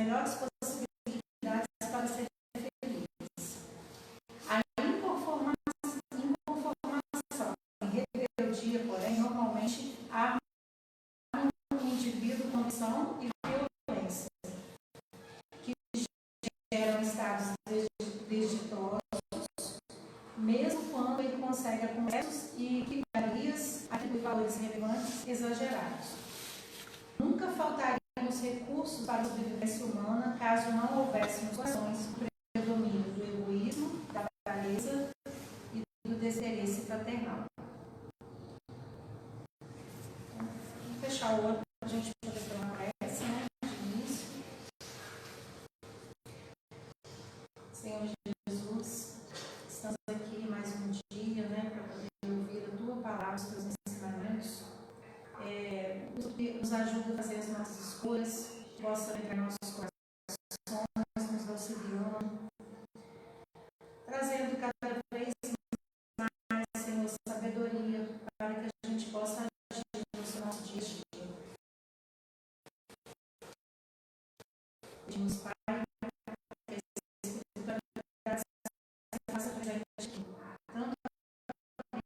melhores possibilidades para serem felizes. A inconformação e rebeldia, porém, normalmente há um indivíduo com ambição e violência, que geram estados desditosos, mesmo quando ele consegue acompanhos e criarias atribuir valores relevantes exagerados. Nunca faltariam os recursos para a sobrevivência humana caso não houvesse nos corações o predomínio do egoísmo, da avareza e do desinteresse fraternal. Vamos fechar o olho para a gente poder ter uma prece, né, de início. Senhor Jesus, estamos aqui mais um dia, né, para poder ouvir a Tua palavra, os Teus ensinamentos. Nos ajuda a fazer as nossas escolhas, possa entrar em nossos corações, nos auxiliando, trazendo cada vez mais, Senhor, sabedoria para que a gente possa agir no nosso dia a dia. Pedimos, Pai, que a espiritualidade se faça presente aqui, tanto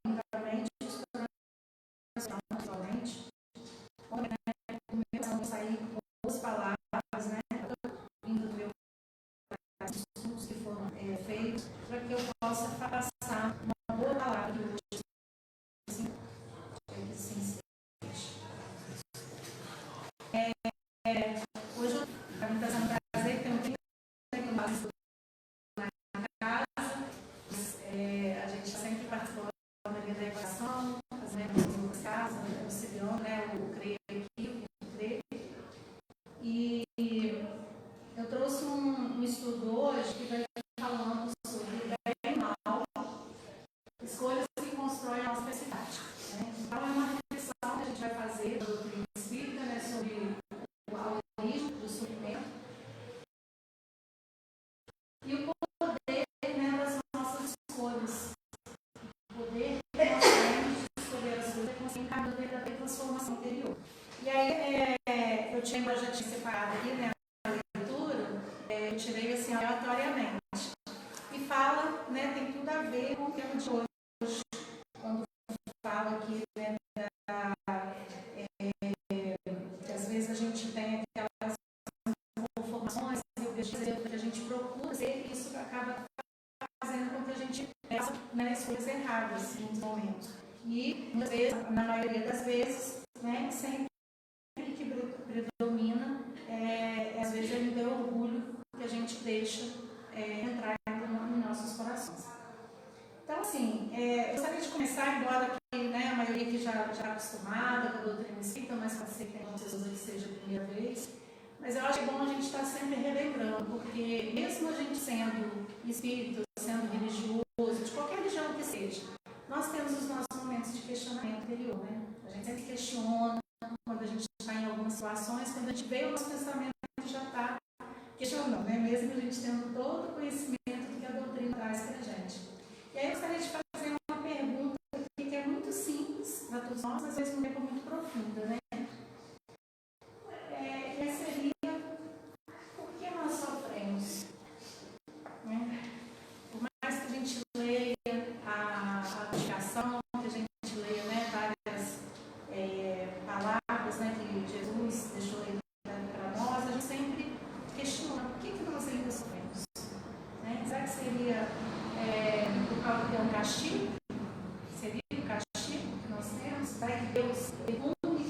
lindamente, espiritualmente, como começando a sair com boas palavras, né, vindo do meu coração, estudos que foram feitos, para que eu possa passar uma boa palavra de hoje. Hoje, para mim está sendo um prazer, tem um tempo que eu faço na casa, a gente sempre participou da maioria da equação, fazendo as casas, auxiliando, né, o CRE aqui, o CRE. E eu trouxe um estudo hoje que vai falando sobre o bem e o mal, escolhas que constroem a nossa felicidade. Né? Então, é uma reflexão que a gente vai fazer da doutrina espírita, né, sobre a origem do sofrimento e o poder, né, das nossas escolhas. O poder que nós temos de escolher as coisas é conseguir encaminhar dentro da transformação interior. E aí, eu já tinha separado aqui, né, a leitura, eu tirei assim aleatoriamente. E fala, né, tem tudo a ver com o tema de hoje, quando fala aqui, né, que às vezes a gente tem aquelas informações que a gente procura ser, e isso acaba fazendo com que a gente faça, né, escolhas erradas em muitos momentos. E, muitas vezes, na maioria das vezes, né, sempre que predomina, às vezes é o orgulho que a gente deixa entrar em nossos corações. Então, assim, eu gostaria de começar, embora que, né, a maioria que já é acostumada com a doutrina espírita, mas pode ser que tem pessoas que seja a primeira vez, mas eu acho bom a gente estar sempre relembrando, porque mesmo a gente sendo espírita, sendo religioso, de qualquer religião que seja, nós temos os nossos momentos de questionamento interior, né? A gente sempre questiona quando a gente está em algumas situações, quando a gente vê o nosso pensamento já está questionando, né? Mesmo a gente tendo todo o conhecimento do que a doutrina traz para a gente. E aí eu gostaria de fazer uma pergunta aqui que é muito simples para todos nós, às vezes não é muito profunda, né? E seria, por que nós sofremos? Né? Por mais que a gente leia a dedicação, que a gente leia, né, várias palavras, né, que Jesus deixou aí para nós, a gente sempre questiona por que nós ainda sofremos. Né? Será que seria por causa de um castigo? Seria o castigo que nós temos? Será que Deus pune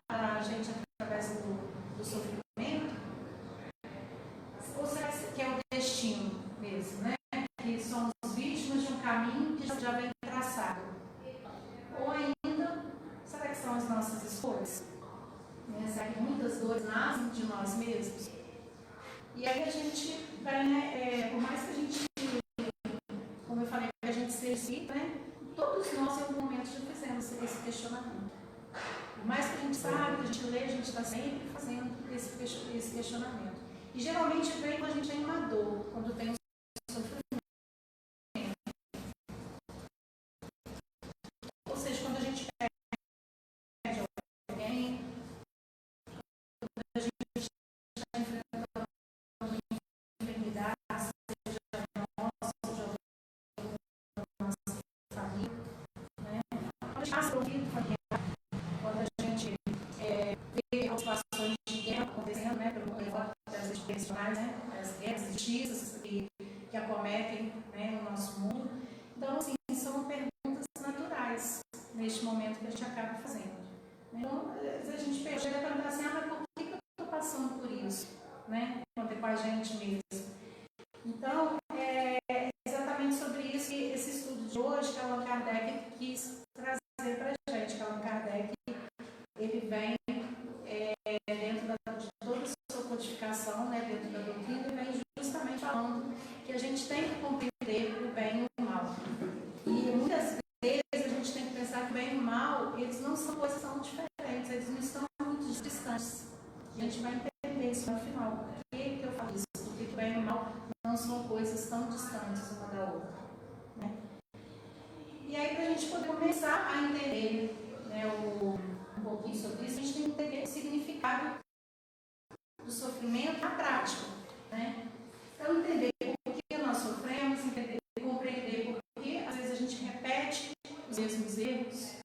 a gente através do sofrimento? Ou será que é o destino mesmo, né? Que somos vítimas de um caminho que já vem traçado? Ou ainda, será que são as nossas escolhas? Será que muitas dores nascem de nós mesmos? E aí a gente vai, né, por mais que a gente, como eu falei, a gente seja espírita, né, todos nós em algum momento já fizemos esse questionamento. Por mais que a gente saiba, que a gente lê, a gente está sempre fazendo esse questionamento. E geralmente vem quando a gente tem uma dor, quando tem um sofrimento. Ou seja, quando a gente perde alguém, quando a gente está enfrentando as situações de guerra acontecendo, né, das internacionais, né, as guerras, as injustiças que acometem, né, no nosso mundo. Então, assim, são perguntas naturais neste momento que a gente acaba fazendo. Então, às vezes a gente chega a perguntar assim, mas por que eu estou passando por isso? Né? Quando é com a gente mesmo. Então, é exatamente sobre isso que esse estudo de hoje, que Allan Kardec quis trazer para a gente. Que Allan Kardec, ele vem dentro de toda a sua codificação, né, dentro da doutrina, e vem justamente falando que a gente tem que compreender o bem e o mal. E muitas vezes a gente tem que pensar que o bem e o mal, eles não são coisas tão diferentes, eles não estão muito distantes. E a gente vai entender isso no final. Por que eu falo isso? Porque o bem e o mal não são coisas tão distantes uma da outra. Né? E aí, para a gente poder começar a entender, né, um pouquinho sobre isso, a gente tem que entender o significado do sofrimento na prática. Né? Então, entender por que nós sofremos, entender, compreender por que às vezes a gente repete os mesmos erros,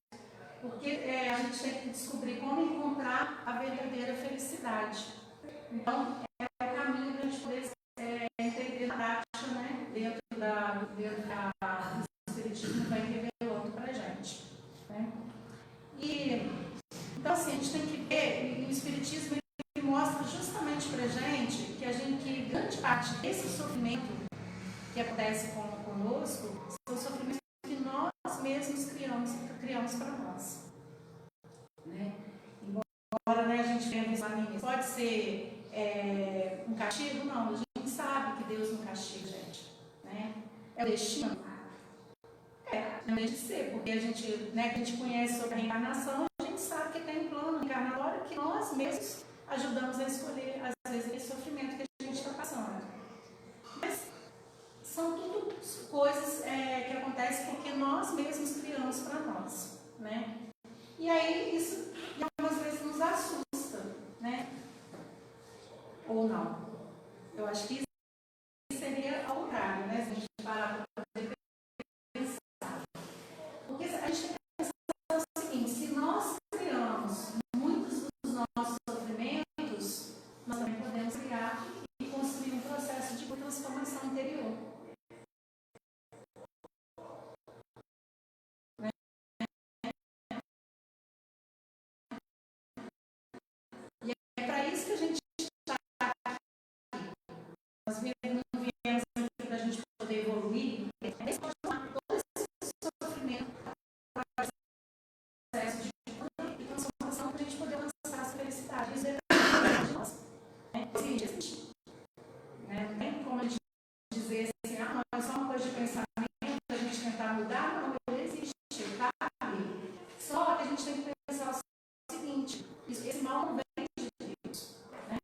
porque a gente tem que descobrir como encontrar a verdadeira felicidade. Então, é o caminho para a gente poder entender na prática, né, dentro do Espiritismo, vai revelando para a gente. Né? Então, assim, a gente tem que ver, e o Espiritismo ele mostra justamente para a gente que grande parte desse sofrimento que acontece conosco são sofrimentos que nós mesmos criamos para nós. Né? Embora, né, a gente tenha visto pode ser um castigo, não. A gente sabe que Deus não castiga a gente. Né? É o destino. Não deixa de ser, porque a gente, né, que a gente conhece sobre a reencarnação, a gente sabe que tem um plano reencarnatório que nós mesmos ajudamos a escolher, às vezes, esse sofrimento que a gente está passando. Mas são tudo coisas que acontecem porque nós mesmos criamos para nós. Né? E aí, isso algumas vezes nos assusta, né? Ou não. Eu acho que isso seria ao contrário, né? Se a gente parar para poder pensar. Porque a gente tem que pensar o seguinte: se nós criamos muitos dos nossos sofrimentos, nós também podemos criar e construir um processo de transformação interior. E é para isso que a gente está aqui. Nós não viemos aqui para a gente poder evoluir, é transformar todo esse sofrimento para o processo de transformação para a gente poder alcançar essa felicidade. Isso é de nós. Existe. Não tem como a gente dizer assim, não é só uma coisa de pensamento, a gente tentar mudar, não, ele existe, está ali. Só que a gente tem que pensar o seguinte: esse mal não vem de Deus. Né?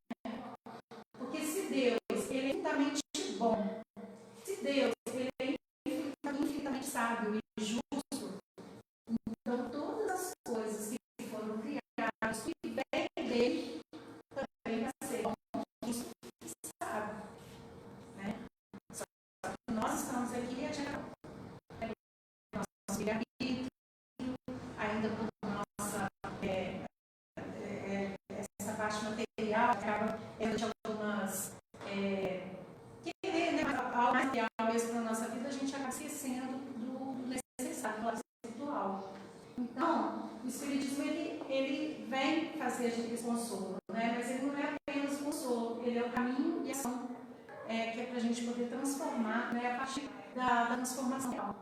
Porque se Deus ele é infinitamente bom, se Deus ele é infinitamente sábio e justo, então todas as coisas que foram criadas que vêm dele também vai ser bom, justo e sábio. Né? Só que nós estamos aqui nosso livre-arbítrio, ainda por nossa essa parte material, acaba de algumas querer, né, algo material mesmo na nossa vida, a gente acaba esquecendo do necessário, do lado espiritual. Então, o Espiritismo ele vem fazer esse consolo, né? Mas ele não é apenas o consolo, ele é o caminho e a ação que é para a gente poder transformar, né, a partir da transformação real.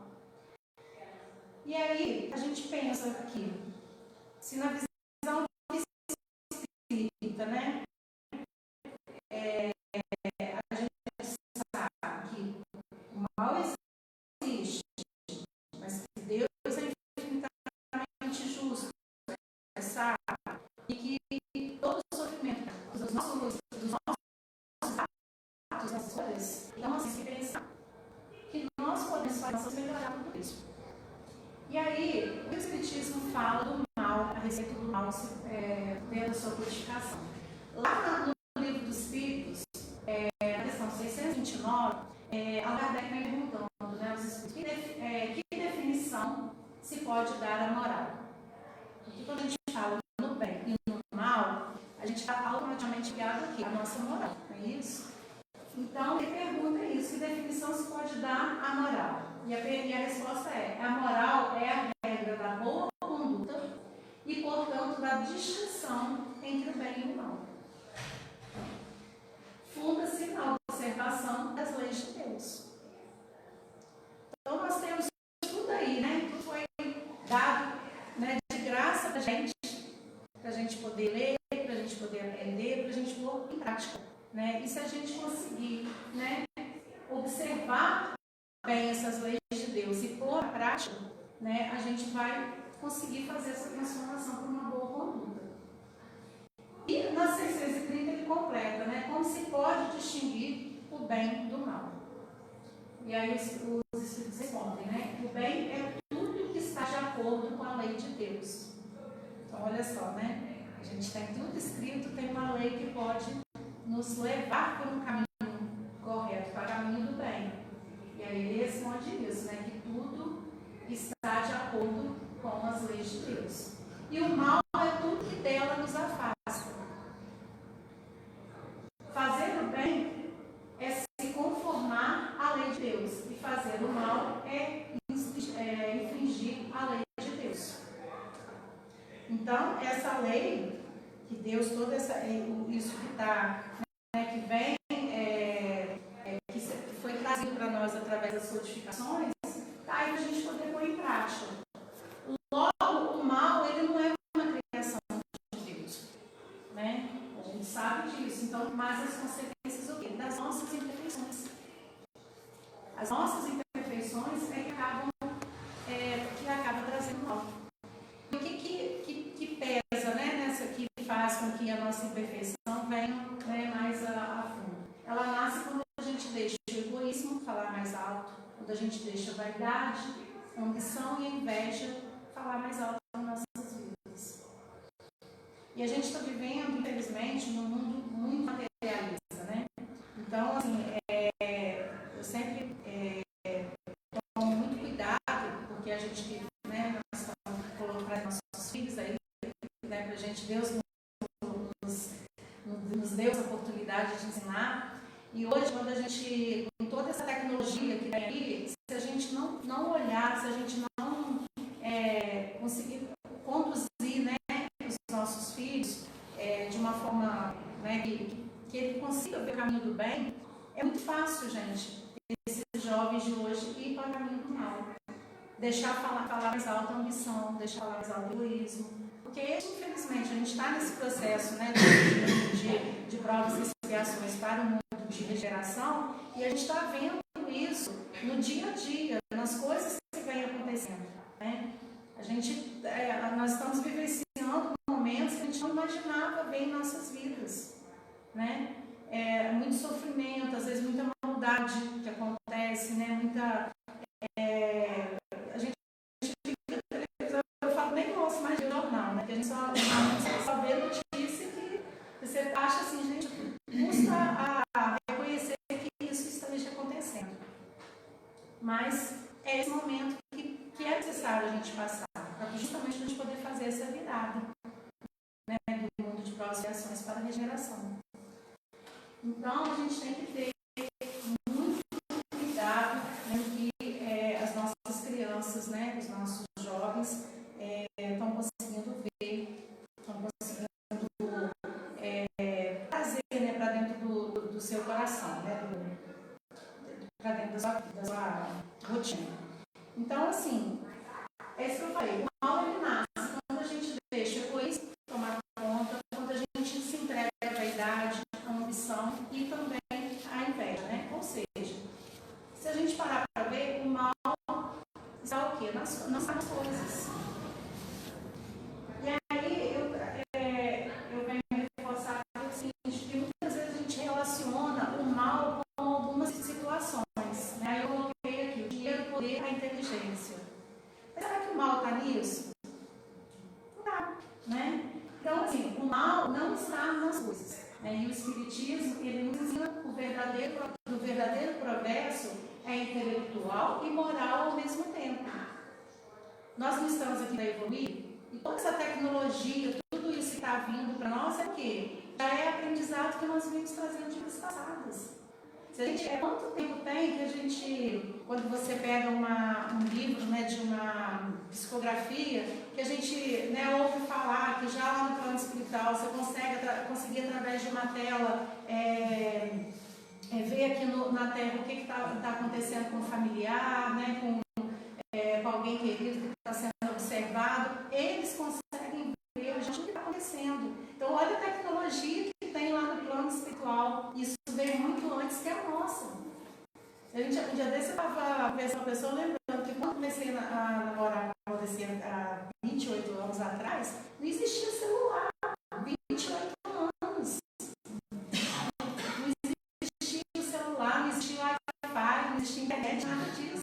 E aí, a gente pensa aqui, se na visão espírita, né, a gente sabe que o mal existe, mas que Deus é infinitamente justo, sabe? E que todo o sofrimento dos nossos atos, das coisas, então assim, se pensar que nós podemos fazer melhorar tudo isso. E aí, o Espiritismo fala do mal, a respeito do mal dentro da sua codificação. Lá no Livro dos Espíritos, na questão 629, Allan Kardec vem perguntando, né, aos Espíritos, que definição se pode dar à moral? Porque quando a gente fala no bem e no mal, automaticamente ligado aqui, a nossa moral, não é isso? Então, ele pergunta isso, que definição se pode dar à moral? E a resposta é, a moral é a regra da boa conduta e, portanto, da distinção entre o bem e o mal. Funda-se na observação das leis de Deus. Então, nós temos tudo aí, né? Tudo foi dado, né, de graça para a gente poder ler, para a gente poder aprender, para a gente pôr em prática. Né? E se a gente conseguir, né, observar bem essas leis de Deus e pôr em prática, né, a gente vai conseguir fazer essa transformação para uma boa conduta. E na 630 ele completa, né, como se pode distinguir o bem do mal. E aí os Espíritos respondem, né, o bem é tudo que está de acordo com a lei de Deus. Então olha só, né, a gente tem tudo escrito, tem uma lei que pode nos levar por um caminho correto, para o caminho do bem. E aí ele responde isso, né, que tudo está de acordo com as leis de Deus. E o mal é tudo que dela nos afasta. Fazer o bem é se conformar à lei de Deus. E fazer o mal é infringir a lei de Deus. Então, essa lei, que Deus, toda isso que está, né, que vem, que foi trazido para nós através das codificações, está aí para a gente poder pôr em prática. Logo, o mal, ele não é uma criação de Deus, né? A gente sabe disso. Então, mas as consequências o quê? Das nossas imperfeições. As nossas imperfeições é que acabam trazendo mal. E o que pesa, né, nessa que faz com que a nossa imperfeição venha, né, mais a fundo? Ela nasce quando a gente deixa o egoísmo falar mais alto, quando a gente deixa a vaidade, a ambição e a inveja falar mais alto nas nossas vidas. E a gente está vivendo, infelizmente, num mundo muito materialista, né? Então, assim, eu sempre tomo muito cuidado, porque a gente, né, nós estamos colocando para nossos filhos aí, né, para a gente, Deus nos deu essa oportunidade de ensinar. E hoje, quando a gente, com toda essa tecnologia que tem aí, se a gente não olhar, se a gente não conseguir conduzir, né, os nossos filhos de uma forma, né, que ele consiga ver o caminho do bem, é muito fácil, gente, esses jovens de hoje ir para o caminho do mal. Deixar falar mais alto a ambição, deixar falar mais alto o egoísmo. Porque, infelizmente, a gente está nesse processo, né, de provas e expiações para o mundo de regeneração, e a gente está vendo isso no dia a dia, nas coisas que vêm acontecendo. Né? Nós estamos vivenciando momentos que a gente não imaginava ver em nossas vidas. Né? Muito sofrimento, às vezes muita maldade que acontece, né? Muita... a gente fica na televisão, eu falo, nem ouço mais de jornal, né? Porque a gente só vê notícia que você acha assim, gente, custa a reconhecer que isso esteja acontecendo. Mas é esse momento que é necessário a gente passar, para justamente a gente poder fazer essa virada, né, do mundo de provas e ações para a regeneração. Então, a gente tem que ter muito cuidado, né, que as nossas crianças, né, os nossos jovens estão conseguindo ver, estão conseguindo trazer, né, para dentro do seu coração, né, para dentro da sua rotina. Então, assim, é isso que eu falei, o mal ele nasce quando a gente deixa o egoísmo tomar conta, quando a gente se entrega à vaidade, à ambição e também à inveja, né? Ou seja, se a gente parar para ver, o mal está o quê? Nas coisas. E aí eu venho reforçar o seguinte, que muitas vezes a gente relaciona o mal com algumas situações. Né? Aí eu coloquei aqui o dinheiro, o poder, a inteligência. Mas será que o mal está nisso? Não está, né? Então, assim, o mal não está nas coisas. Né? E o Espiritismo, ele nos ensina o verdadeiro progresso é intelectual e moral ao mesmo tempo. Nós não estamos aqui para evoluir, e toda essa tecnologia, tudo isso que está vindo para nós é o quê? já é aprendizado que nós vimos trazendo de vidas passadas. Quanto tempo tem que a gente, quando você pega um livro, né, de uma psicografia, que a gente, né, ouve falar que já lá no plano espiritual você conseguir através de uma tela ver aqui na Terra o que está acontecendo com o familiar, né, com alguém querido que está sendo observado, eles conseguem ver o que está acontecendo. Então, olha a tecnologia que tem lá no plano espiritual. Isso veio muito antes que a nossa. Um dia desse eu estava conversando com uma pessoa, lembrando que quando comecei a namorar com você há 28 anos atrás, não existia celular. 28 anos. Não existia celular, não existia Wi-Fi, não existia internet, nada disso.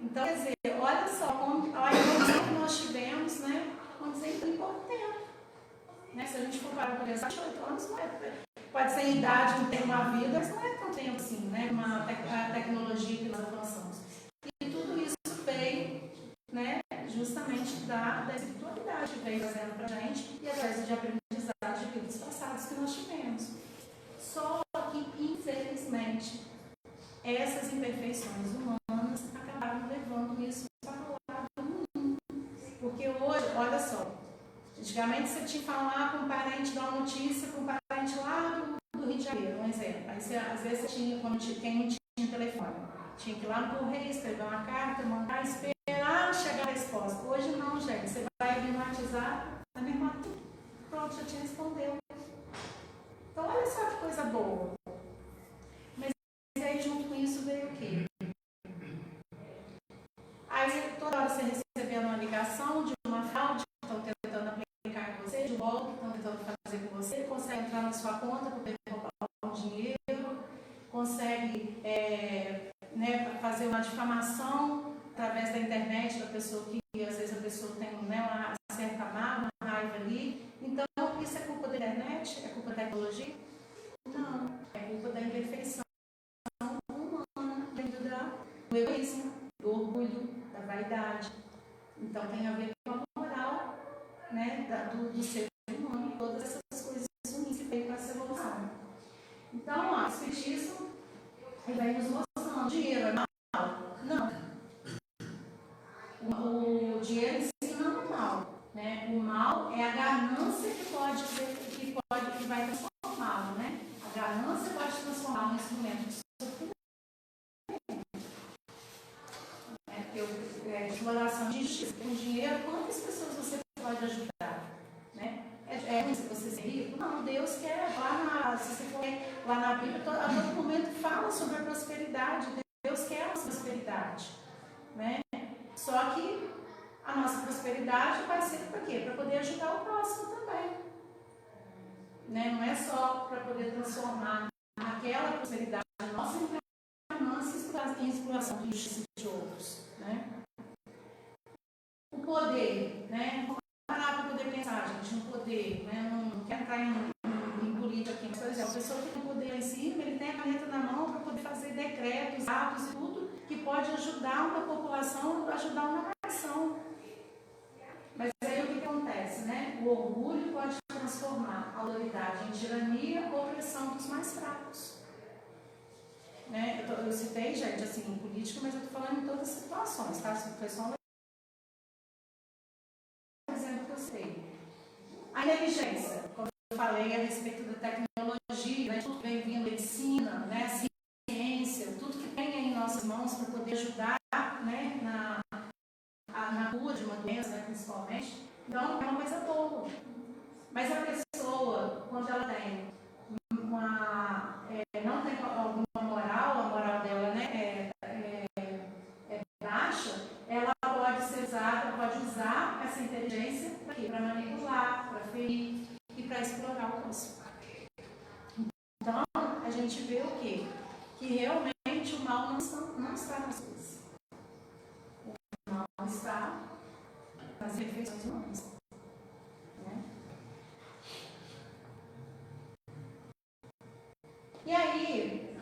Então, quer dizer, olha só como nós tivemos, né? Vamos dizer, em pouco tempo. Né? Se a gente for parar para pensar, 28 anos não é. Pode ser em idade, não tem uma vida, mas não é tão tempo assim, né? A tecnologia que nós avançamos. E tudo isso veio, né, justamente da espiritualidade que veio trazendo para a gente e através de aprendizagem de vidas passadas que nós tivemos. Só que, infelizmente, essas imperfeições humanas acabaram levando isso para o lado ruim. Porque hoje, olha só, antigamente você tinha que falar com um parente, dar uma notícia com um parente lá do Rio de Janeiro, um exemplo. Aí às vezes você tinha, quem não tinha telefone, tinha que ir lá no correio, escrever uma carta, mandar, esperar chegar a resposta. Hoje não, gente. Você vai abrir no WhatsApp, na mesma pronto, já te respondeu. Então olha só que coisa boa. Mas aí junto com isso veio o quê? Aí toda hora você recebendo uma ligação de uma fraude que estão tentando aplicar em você, de um golpe que estão tentando fazer com você, consegue entrar na sua conta para poder roubar o dinheiro, consegue né, fazer uma difamação através da internet da pessoa que às vezes a pessoa tem, né, uma certa mágoa, uma raiva ali. Então isso é culpa da internet? É culpa da tecnologia? Não, é culpa da imperfeição humana, do egoísmo, do orgulho, da vaidade. Então tem a ver com a moral, né, do ser humano e todas essas coisas ruins que veio com essa evolução. Então, o espiritismo vai nos mostrando: dinheiro é mal? Não. O dinheiro em si não é mal, né? O mal é a ganância que vai transformá-lo, né? A ganância pode transformar um instrumento de sofrimento. Exploração de injustiça. Com dinheiro, quantas pessoas você pode ajudar? Né? É ruim se você ser rico? Não, Deus quer. Se você for lá na Bíblia, a todo momento fala sobre a prosperidade. Deus quer a nossa prosperidade. Né? Só que a nossa prosperidade vai ser para quê? Para poder ajudar o próximo também. Né? Não é só para poder transformar aquela prosperidade nossa em ganância e exploração de injustiça de outros. Né? O poder, né? Vamos parar para poder pensar, gente, no poder, né? Não quero entrar em política aqui, mas, por exemplo, a pessoa que tem poder lá em cima, ele tem a caneta na mão para poder fazer decretos, atos e tudo que pode ajudar uma população, ajudar uma nação. Mas aí o que acontece, né? O orgulho pode transformar a autoridade em tirania ou opressão dos mais fracos. Né? Eu citei, gente, assim, em política, mas eu estou falando em todas as situações, tá? Se foi só um exemplo que eu sei. A inteligência, como eu falei a respeito da tecnologia, né? Tudo vem vindo, medicina, né? A ciência, tudo que tem em nossas mãos para poder ajudar, né? Na cura de uma doença, né? Principalmente. Então, é uma coisa boa. Mas a pessoa, quando ela tem não tem alguma moral, a moral dela, né, é baixa, ela pode ser usada, pode usar essa inteligência para manipular, para ferir e para explorar o próximo. Então, a gente vê o quê? Que realmente o mal não está nas coisas. O mal está nas imperfeições humanas. Né? E aí,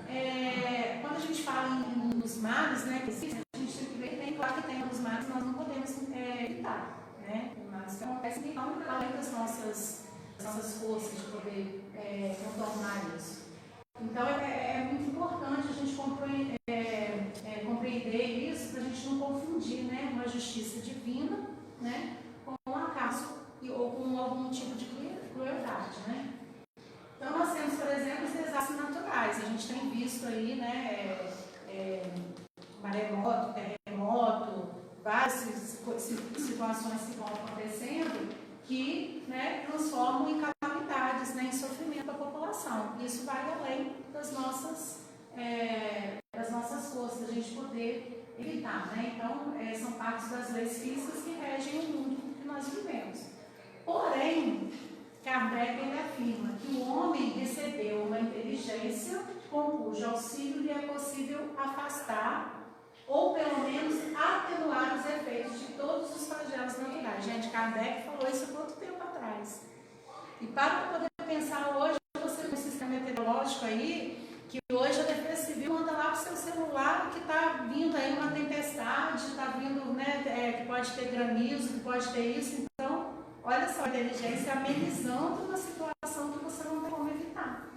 quando a gente fala nos males, né, a gente tem que ver que tem, claro que tem alguns males que nós não podemos evitar. Né? Males que acontecem além das nossas as nossas forças de poder contornar isso. Então é muito importante a gente compreender isso, para a gente não confundir, né, uma justiça divina, né, com um acaso ou com algum tipo de crueldade, né? Então nós temos, por exemplo, os desastres naturais. A gente tem visto aí, né, maremoto, terremoto, várias situações que vão acontecendo que, né, transformam em calamidades, né, em sofrimento da população. Isso vai além das nossas forças, da gente poder evitar, né? Então, são partes das leis físicas que regem o mundo que nós vivemos. Porém, Kardec ele afirma que o homem recebeu uma inteligência com cujo auxílio lhe é possível afastar ou pelo menos atenuar os efeitos de todos os flagelos naturais. Gente, Kardec falou isso há quanto tempo atrás? E para poder pensar hoje, você tem um sistema meteorológico aí, que hoje a Defesa Civil manda lá para o seu celular que está vindo aí uma tempestade, está vindo, né, que pode ter granizo, que pode ter isso. Então, olha só, a inteligência amenizando uma situação que você não tem como evitar,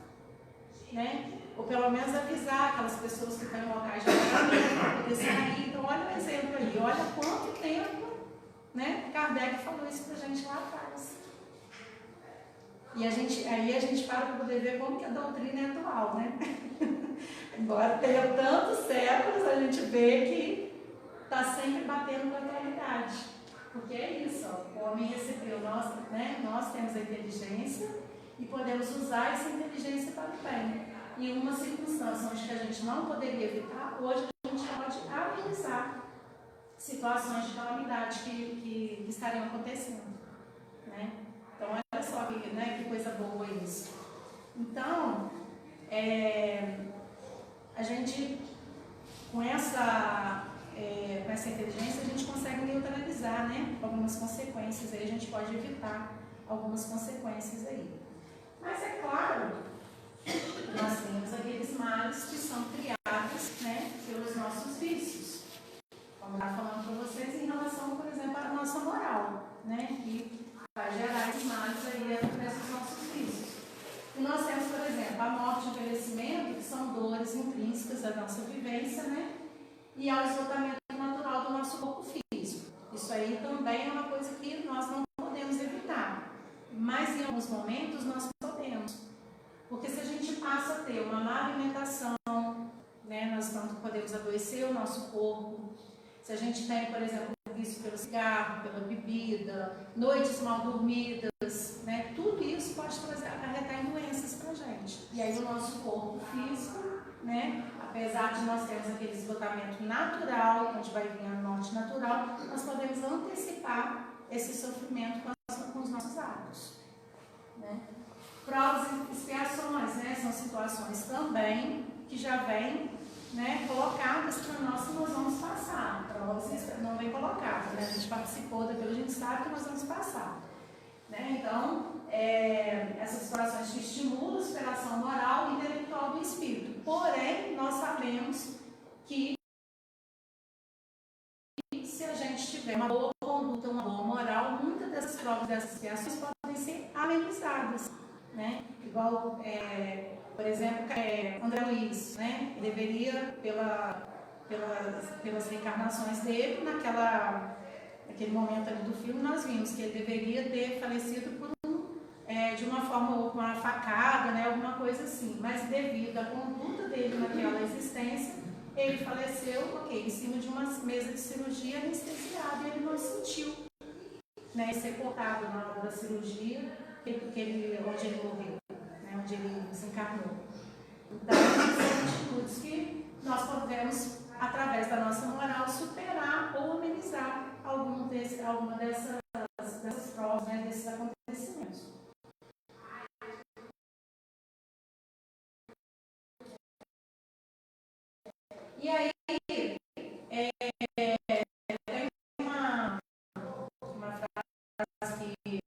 né? Ou pelo menos avisar aquelas pessoas que estão em locais de tratamento para poder sair. Então, olha o exemplo aí, olha quanto tempo, né, Kardec falou isso para a gente lá atrás. E aí a gente para poder ver como que a doutrina é atual, né? Embora tenha tantos séculos, a gente vê que está sempre batendo com a atualidade. Porque é isso, ó, o homem recebeu, nós temos a inteligência e podemos usar essa inteligência para o bem. E uma circunstância onde a gente não poderia evitar, hoje a gente pode amenizar situações de calamidade que estariam acontecendo, né? Então, olha só que coisa boa isso. Então, a gente, com essa inteligência, a gente consegue neutralizar, né, algumas consequências. Aí a gente pode evitar algumas consequências aí. Mas é claro, nós temos aqueles males que são criados, né, pelos nossos vícios. Como eu estava falando para vocês em relação, por exemplo, à nossa moral, né, que vai gerar esses males aí através dos nossos vícios. E nós temos, por exemplo, a morte e o envelhecimento, que são dores intrínsecas da nossa vivência, né, e ao esgotamento natural do nosso corpo físico. Isso aí também é uma coisa que nós não podemos evitar, mas em alguns momentos nós podemos. Porque se a gente passa a ter uma má alimentação, né, nós não podemos adoecer o nosso corpo. Se a gente tem, por exemplo, vício pelo cigarro, pela bebida, noites mal dormidas, né, tudo isso pode acarretar em doenças para a gente. E aí o nosso corpo físico, né, apesar de nós termos aquele esgotamento natural, onde vai vir a morte natural, nós podemos antecipar esse sofrimento com os nossos atos, né? Provas e expiações, né, são situações também que já vêm, né, colocadas para nós que nós vamos passar. Provas não vem colocada, né? A gente participou daquilo, a gente sabe que nós vamos passar, né? Então, essas situações que estimulam a superação moral e intelectual do espírito. Porém, nós sabemos que se a gente tiver uma boa conduta, uma boa moral, muitas dessas provas, dessas expiações podem ser amenizadas, né? Igual, por exemplo, André Luiz, né? Deveria, pelas reencarnações dele, naquele momento ali do filme, nós vimos que ele deveria ter falecido de uma forma ou com uma facada, né? Alguma coisa assim. Mas devido à conduta dele naquela existência, ele faleceu, em cima de uma mesa de cirurgia anestesiado, e ele não sentiu, né, ser cortado na hora da cirurgia, onde ele morreu, né, onde ele desencarnou. Então, são atitudes que nós podemos, através da nossa moral, superar ou amenizar alguma dessas provas, né, desses acontecimentos. E aí, tem uma frase que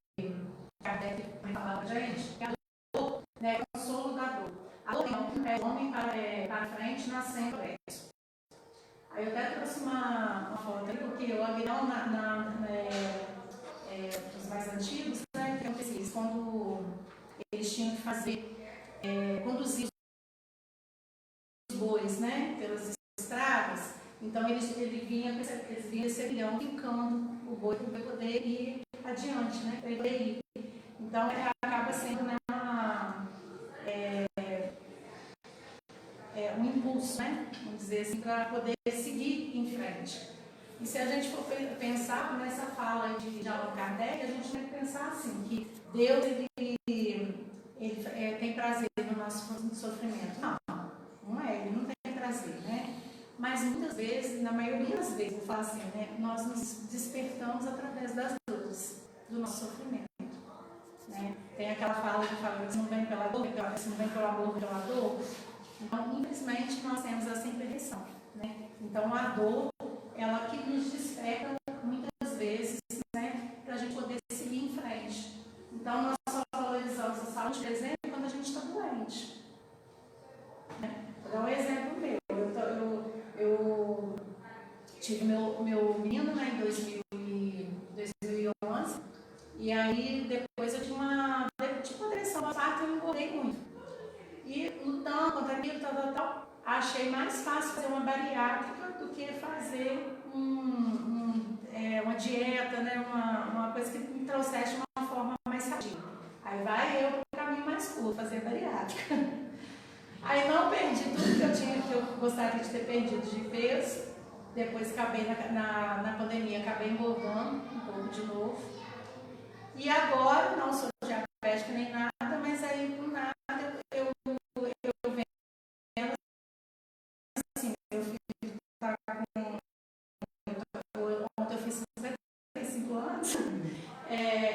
Kardec falava, gente, que a dor, né, é o consolo da dor. A dor é o homem para frente nascendo progresso. Aí eu até trouxe uma foto aí, porque eu vi os mais antigos, né, que acontecia isso, quando eles tinham que conduzir os bois, né, pelas estradas. Então eles vinham esse avião ficando o boi para poder ir adiante, né, para poder ir. Então acaba sendo, né, um impulso, né, vamos dizer assim, para poder seguir em frente. E se a gente for pensar nessa fala de Allan Kardec, a gente tem que pensar assim, que Deus ele tem prazer no nosso sofrimento. Não é, ele não tem prazer, né? Mas muitas vezes, na maioria das vezes, eu falo assim, né, nós nos despertamos através das dores, do nosso sofrimento. Né? Tem aquela fala que fala que se não vem pela dor, se não vem pelo amor, pela dor. Então, infelizmente, nós temos essa imperfeição. Né? Então, a dor, ela que nos desperta muitas vezes, né, para a gente poder seguir em frente. Então, nós só valorizamos a saúde, por exemplo, quando a gente está doente. Né? Vou dar um exemplo meu. Eu tive meu menino, né, em 2011, e aí depois eu tive uma depressão ao parto e eu engordei muito. E lutando contra aquilo, tal, achei mais fácil fazer uma bariátrica do que fazer uma dieta, né, uma coisa que me trouxesse de uma forma mais sadia. Aí vai eu para o caminho mais curto, fazer bariátrica. Aí não perdi tudo que eu gostaria de ter perdido de peso. Depois acabei na pandemia, acabei engordando um pouco de novo. E agora, não sou diabética nem nada, mas aí por nada eu vendo assim, meu filho está com. Ontem eu fiz 55 anos.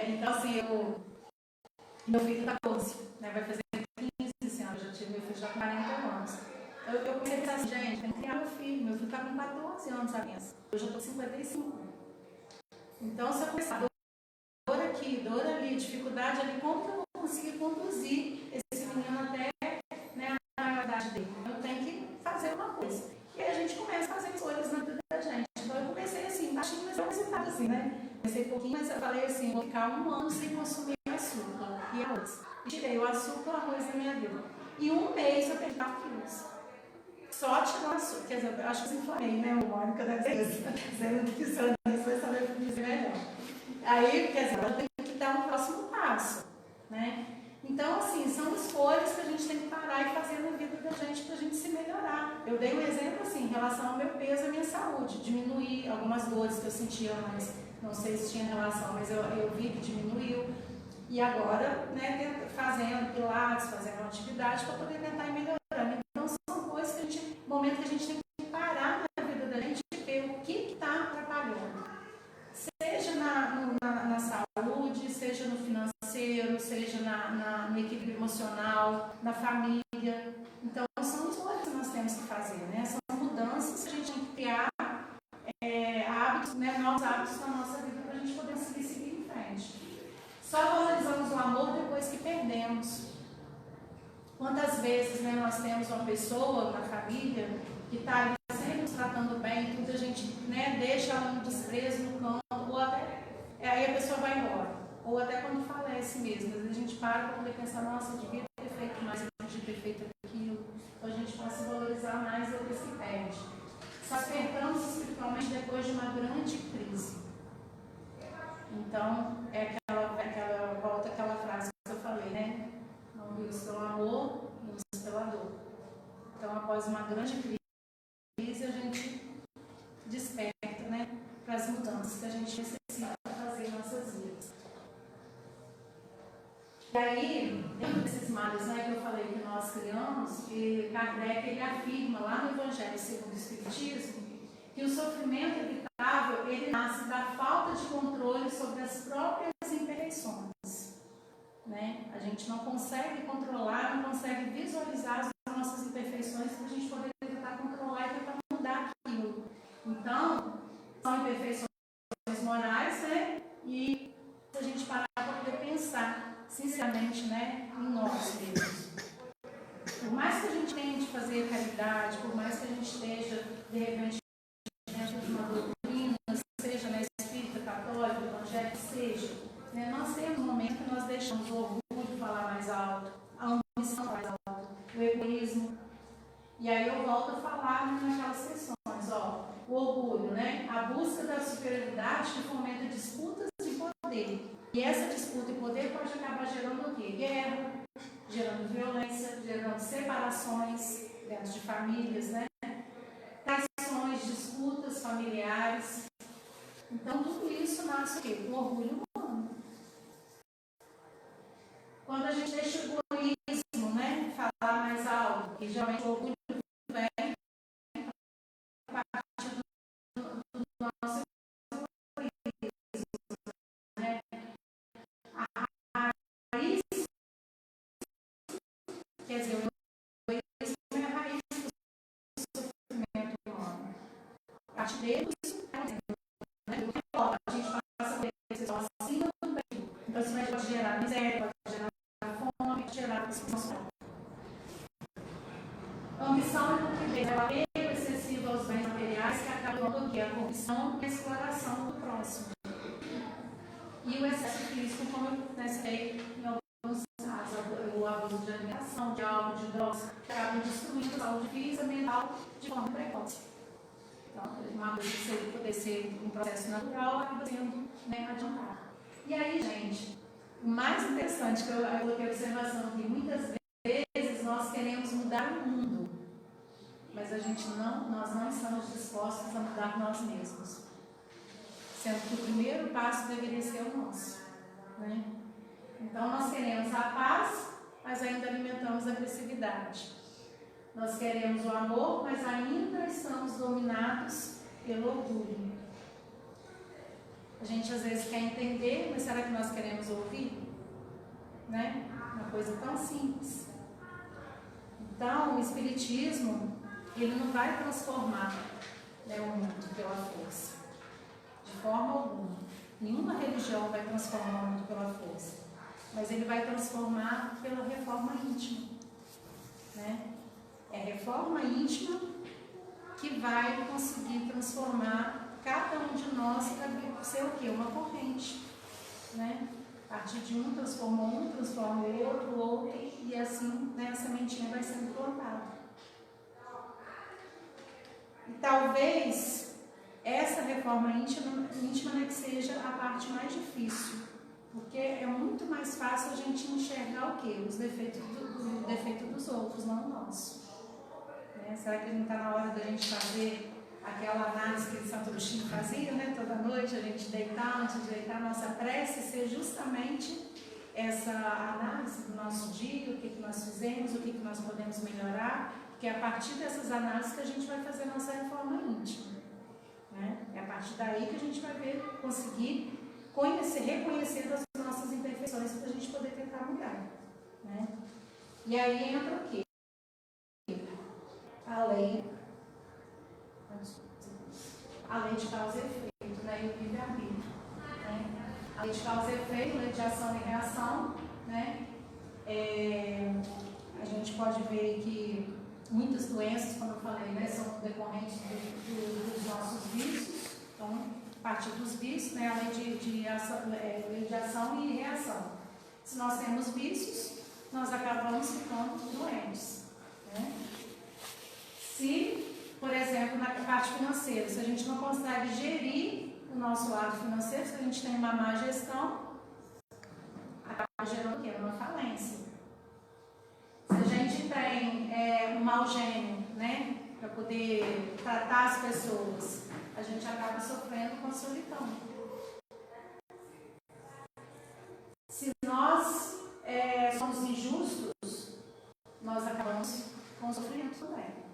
Então assim, meu filho está 14, né, vai fazer 15 esse ano, eu já tive meu filho já com 40 anos. Eu comecei a pensar assim, gente, tem que criar meu filho está com 14 anos apenas. Eu já estou com 55. Então, se eu começar dor aqui, dor ali, dificuldade ali, como que eu vou conseguir conduzir esse menino até, né, a idade dele? Eu tenho que fazer uma coisa. E aí a gente começa a fazer escolhas na vida da gente. Então eu comecei assim, baixinho, mas eu comecei assim, né? Comecei um pouquinho, mas eu falei assim, vou ficar 1 ano sem consumir açúcar e arroz. E tirei o açúcar e o arroz da minha vida. E 1 mês eu perdi 4 quilos. Só tirou açúcar. Quer dizer, eu acho que eu inflamei, né? O Mônica deve ser isso. Sendo nutricionista, vai saber dizer melhor. Aí, quer dizer, ela tem que dar um próximo passo, né? Então, assim, são escolhas que a gente tem que parar e fazer na vida da gente para a gente se melhorar. Eu dei um exemplo, assim, em relação ao meu peso e à minha saúde. Diminuir algumas dores que eu sentia, mas não sei se tinha relação, mas eu vi que diminuiu. E agora, né, fazendo pilates, fazendo uma atividade para poder tentar ir melhorando. Então, são coisas que momento que a gente tem que parar na vida da gente e ver o que está atrapalhando. Seja na saúde, seja no financeiro, seja no equilíbrio emocional, na família. Então, são escolhas que nós temos que fazer, né? São mudanças que a gente tem que criar hábitos, né, novos hábitos na nossa vida para a gente poder seguir em frente. Só valorizamos o amor depois que perdemos. Quantas vezes, né, nós temos uma pessoa na família que está ali sempre nos tratando bem, tudo a gente, né, deixa ela no desprezo, no canto, ou até aí a pessoa vai embora, ou até quando falece mesmo. Às vezes a gente para poder pensar, nossa, eu devia ter feito mais, eu devia ter feito aquilo. Então a gente pode se valorizar mais depois que perde. Só despertamos espiritualmente depois de uma grande crise. Então, volta aquela frase que eu falei, né? Não vimos pelo amor, vimos pela dor. Então, após uma grande crise, a gente desperta, né, para as mudanças que a gente necessita fazer em nossas vidas. E aí, dentro desses males, né, que eu falei que nós criamos, que Kardec ele afirma lá no Evangelho segundo o Espiritismo, que o sofrimento evitável ele nasce da falta de controle sobre as próprias imperfeições. Né? A gente não consegue controlar, não consegue visualizar as nossas imperfeições para a gente poder tentar controlar e tentar mudar aquilo. Então, são imperfeições morais, né? E a gente parar para poder pensar, sinceramente, né, em nós mesmos. Por mais que a gente tente fazer caridade, por mais que a gente esteja, de repente, dentro de uma doutrina, seja na espírita, católica, evangélica, seja, né, nós temos um momento que nós deixamos o orgulho falar mais alto. naquelas questões, o orgulho, né? A busca da superioridade que fomenta disputas de poder. E essa disputa de poder pode acabar gerando o quê? Guerra, gerando violência, gerando separações dentro de famílias, né? Traições, disputas familiares. Então, tudo isso nasce o quê? O orgulho humano. Quando a gente deixa o egoísmo, né, falar mais alto, que geralmente o orgulho vem a partir do nosso egoísmo, né? A raiz, quer dizer, o egoísmo é a raiz do sofrimento humano. A partir dele, a gente passa por isso acima do bem. Então, isso pode gerar miséria, pode gerar fome, pode gerar disfunção. Ambição e concupiscência é o apego excessivo aos bens materiais que acaba dando aqui a corrupção e a exploração do próximo. E o excesso físico, como eu citei em alguns casos, o abuso de alimentação, de álcool, de drogas, que acabam destruindo a saúde física e mental de forma precoce. Então, uma coisa que poder ser um processo natural, acaba sendo, né, adiantado. E aí, gente, o mais interessante que eu coloquei observação aqui, muitas vezes nós queremos mudar o mundo, mas nós não estamos dispostos a mudar nós mesmos. Sendo que o primeiro passo deveria ser o nosso, né? Então, nós queremos a paz, mas ainda alimentamos a agressividade. Nós queremos o amor, mas ainda estamos dominados pelo orgulho. A gente às vezes quer entender, mas será que nós queremos ouvir? Né? Uma coisa tão simples. Então, o Espiritismo, ele não vai transformar, né, o mundo pela força. De forma alguma. Nenhuma religião vai transformar o mundo pela força. Mas ele vai transformar pela reforma íntima. Né? É a reforma íntima que vai conseguir transformar cada um de nós para ser o quê? Uma corrente. Né? A partir de um transforma o outro, e assim, né, a sementinha vai sendo plantada. E talvez essa reforma íntima né, que seja a parte mais difícil, porque é muito mais fácil a gente enxergar o quê? Os defeitos dos outros, não o nosso. Né? Será que não está na hora da gente fazer aquela análise que Santo Agostinho fazia, né? Toda noite a gente deitar, antes de deitar, nossa prece ser justamente essa análise do nosso dia, o que nós fizemos, o que nós podemos melhorar, porque é a partir dessas análises que a gente vai fazer a nossa reforma íntima. Né? É a partir daí que a gente vai conseguir reconhecer as nossas imperfeições para a gente poder tentar mudar. Né? E aí entra o quê? A lei de causa e efeito, né? E o livre-arbítrio. Né? A lei de causa e efeito, lei de ação e reação, né? A gente pode ver que muitas doenças, como eu falei, né, são decorrentes dos nossos vícios. Então, a partir dos vícios, né, a lei de ação e reação. Se nós temos vícios, nós acabamos ficando doentes. Né? Se, por exemplo, na parte financeira, se a gente não consegue gerir o nosso lado financeiro, se a gente tem uma má gestão, acaba gerando o quê? Uma falência. Se a gente tem um mau gênio, né, para poder tratar as pessoas, a gente acaba sofrendo com a solidão. Se nós somos injustos, nós acabamos com sofrimento também.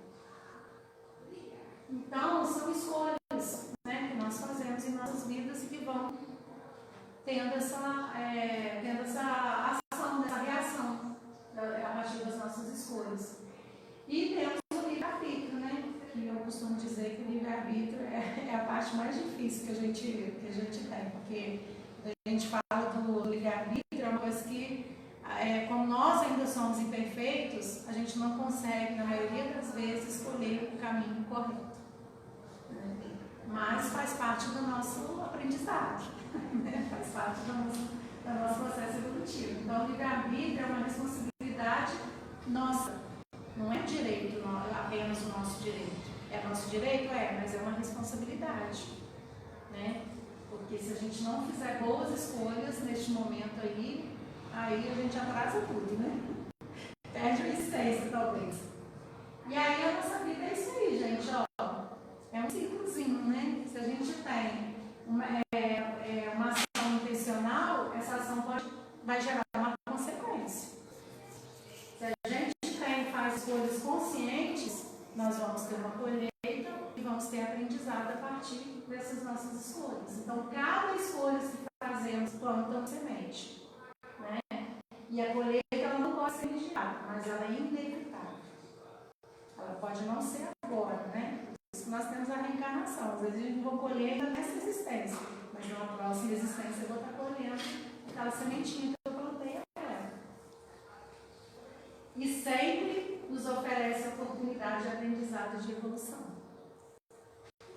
Então, são escolhas, né, que nós fazemos em nossas vidas e que vão tendo essa ação, essa reação a partir das nossas escolhas. E temos o livre-arbítrio, né, que eu costumo dizer que o livre-arbítrio é a parte mais difícil que a gente tem, porque quando a gente fala do livre-arbítrio, é uma coisa que, como nós ainda somos imperfeitos, a gente não consegue, na maioria das vezes, escolher o caminho correto. Mas faz parte do nosso aprendizado, né? Faz parte do nosso processo evolutivo. Então, o livre-arbítrio é uma responsabilidade nossa, não é direito, apenas o nosso direito. É nosso direito? É, mas é uma responsabilidade, né? Porque se a gente não fizer boas escolhas neste momento aí a gente atrasa tudo, né? Perde a essência, talvez. E aí a nossa vida é isso aí, gente, ó. É um ciclozinho, né? Se a gente tem uma ação intencional, essa ação vai gerar uma consequência. Se a gente faz escolhas conscientes, nós vamos ter uma colheita e vamos ter aprendizado a partir dessas nossas escolhas. Então, cada escolha que fazemos planta semente, né? E a colheita ela não pode ser imediata, mas ela é inevitável. Ela pode não ser agora, né? Por isso que nós temos a reencarnação. Às vezes a gente vai colher nessa existência, mas na próxima existência eu vou estar colhendo aquela sementinha que eu plantei agora. E sempre nos oferece a oportunidade de aprendizado de evolução.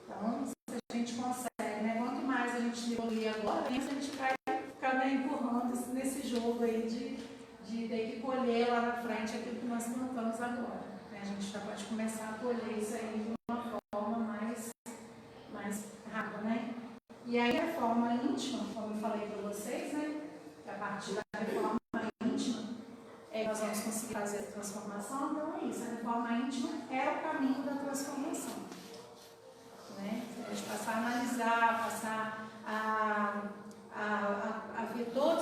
Então, se a gente consegue, né? Quanto mais a gente evoluir agora, menos a gente vai ficar empurrando nesse jogo aí de ter que colher lá na frente aquilo que nós plantamos agora. Né? A gente já pode começar a colher isso aí de uma forma mais rápida, né? E aí a reforma íntima, como eu falei para vocês, né? A partir da reforma íntima, nós vamos conseguir fazer a transformação. Então é isso, a reforma íntima é o caminho da transformação. Né? A gente passar a analisar, passar a ver todos,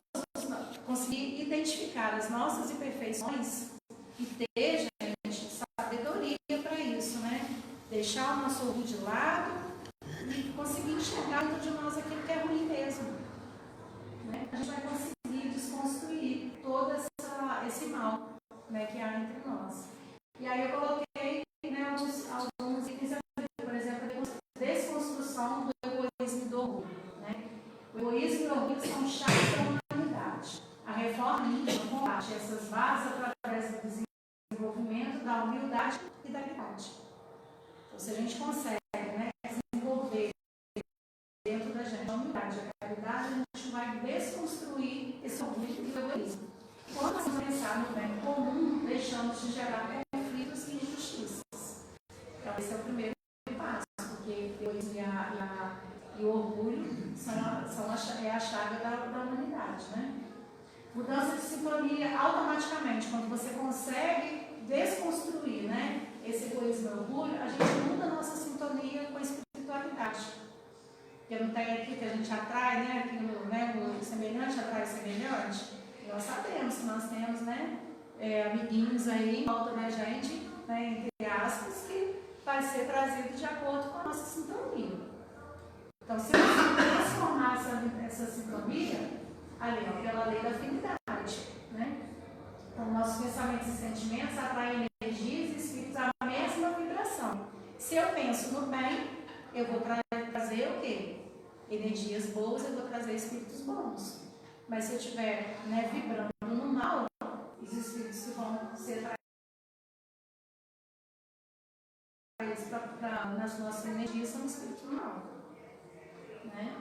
conseguir identificar as nossas imperfeições e ter, gente, sabedoria para isso, né? Deixar o nosso orgulho de lado e conseguir enxergar dentro de nós aquilo que é ruim mesmo. Né? A gente vai conseguir desconstruir todo esse mal, né, que há entre nós. E aí eu coloquei, né, alguns itens, por exemplo, a desconstrução do egoísmo e do orgulho. Né? O egoísmo e o orgulho são chaves da humanidade. A reforma íntima combate essas bases através do desenvolvimento da humildade e da caridade. Então, se a gente consegue, né, desenvolver dentro da gente a humildade e a caridade, a gente vai desconstruir esse orgulho e o egoísmo. Quando nós pensar no bem comum, deixamos de gerar conflitos e injustiças. Então, esse é o primeiro passo, porque o egoísmo e o orgulho é a chaga da humanidade, né? Mudança de sintonia automaticamente, quando você consegue desconstruir, né, esse egoísmo e orgulho, a gente muda a nossa sintonia com a espiritualidade. Porque não tem aqui que a gente atrai, né, aquilo, né, o semelhante atrai o semelhante. Nós sabemos que nós temos, né, amiguinhos aí em volta da gente, né, entre aspas, que vai ser trazido de acordo com a nossa sintonia. Então, se você transformar essa sintonia, ali, ó, pela lei da afinidade, né? Então, nossos pensamentos e sentimentos atraem energias e espíritos à mesma vibração. Se eu penso no bem, eu vou trazer o quê? Energias boas, eu vou trazer espíritos bons. Mas se eu estiver, né, vibrando no mal, os espíritos que vão ser trazidos nas nossas energias são espíritos do mal. Né?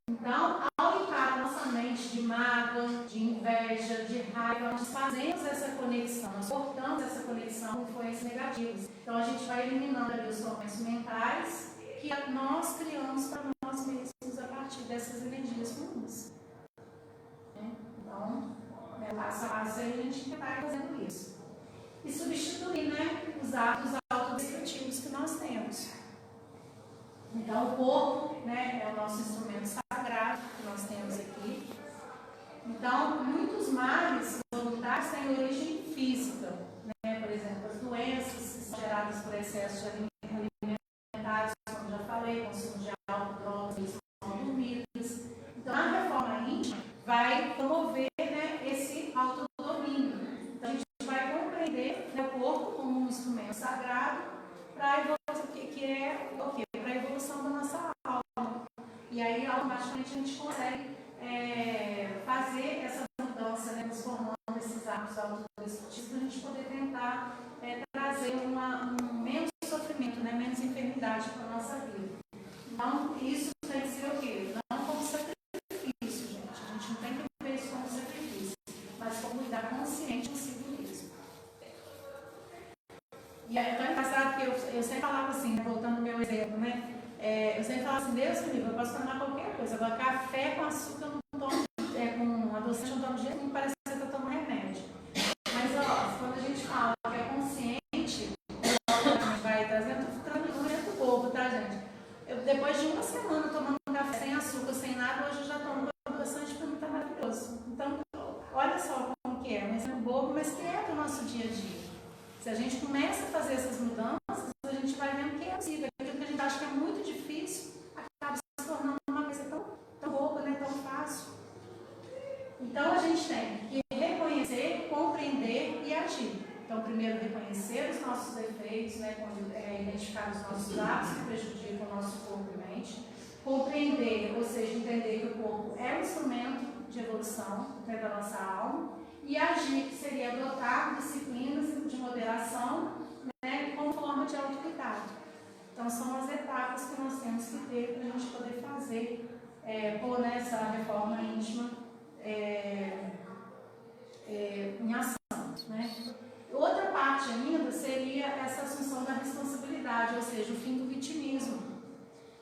Então, ao limpar a nossa mente de mágoa, de inveja, de raiva, nós fazemos essa conexão, nós cortamos essa conexão com influências negativas. Então, a gente vai eliminando ali os tormentos mentais que nós criamos para nós mesmos a partir dessas energias ruins. Então, passo a passo aí a gente vai fazendo isso. E substituir, né, os atos autodestrutivos que nós temos. Então, o corpo, né, é o nosso instrumento sagrado que nós temos aqui. Então, muitos males voluntários têm origem física. Né? Por exemplo, as doenças que são geradas por excesso de alimentares, como já falei, consumo de álcool, drogas, mal dormidas. Então, a reforma íntima vai promover, né, esse autodomínio. Então, a gente vai compreender, né, o corpo como um instrumento sagrado para a evolução, que é o quê? Para a evolução da nossa alma. E aí, automaticamente, a gente consegue fazer essa mudança, né, transformando esses hábitos autodestrutivos, para a gente poder tentar trazer menos sofrimento, né, menos enfermidade para a nossa vida. Então, isso tem que ser o quê? Não como sacrifício, gente. A gente não tem que ver isso como sacrifício, mas como lidar consciente consigo mesmo. E é tão engraçado que eu sempre falava assim, né, voltando ao meu exemplo, né? Eu sempre falava assim, Deus me livre, eu posso tomar qualquer coisa. Agora, café com açúcar eu não tomo, com adoçante eu não tomo de jeito nenhum, parece que eu tomo remédio. Mas, ó, quando a gente fala que é consciente, a gente vai trazendo, um momento bobo, tá, gente? Depois de uma semana tomando café sem açúcar, sem nada, hoje eu já tomo adoçante, para mim tá maravilhoso. Então, olha só como que é, um exemplo bobo, mas que é do nosso dia a dia. Se a gente começa a fazer essas mudanças, a gente vai vendo que é possível. Aquilo que a gente acha que é muito difícil, acaba se tornando uma coisa tão boba, né? Tão fácil. Então, a gente tem que reconhecer, compreender e agir. Então, primeiro, reconhecer os nossos defeitos, né? Identificar os nossos atos que prejudicam o nosso corpo e mente. Compreender, ou seja, entender que o corpo é um instrumento de evolução, né, da nossa alma. E agir, que seria adotar disciplinas de moderação, né, como forma de autocuidado. Então, são as etapas que nós temos que ter para a gente poder fazer, pôr nessa reforma íntima em ação. Né? Outra parte ainda seria essa assunção da responsabilidade, ou seja, o fim do vitimismo.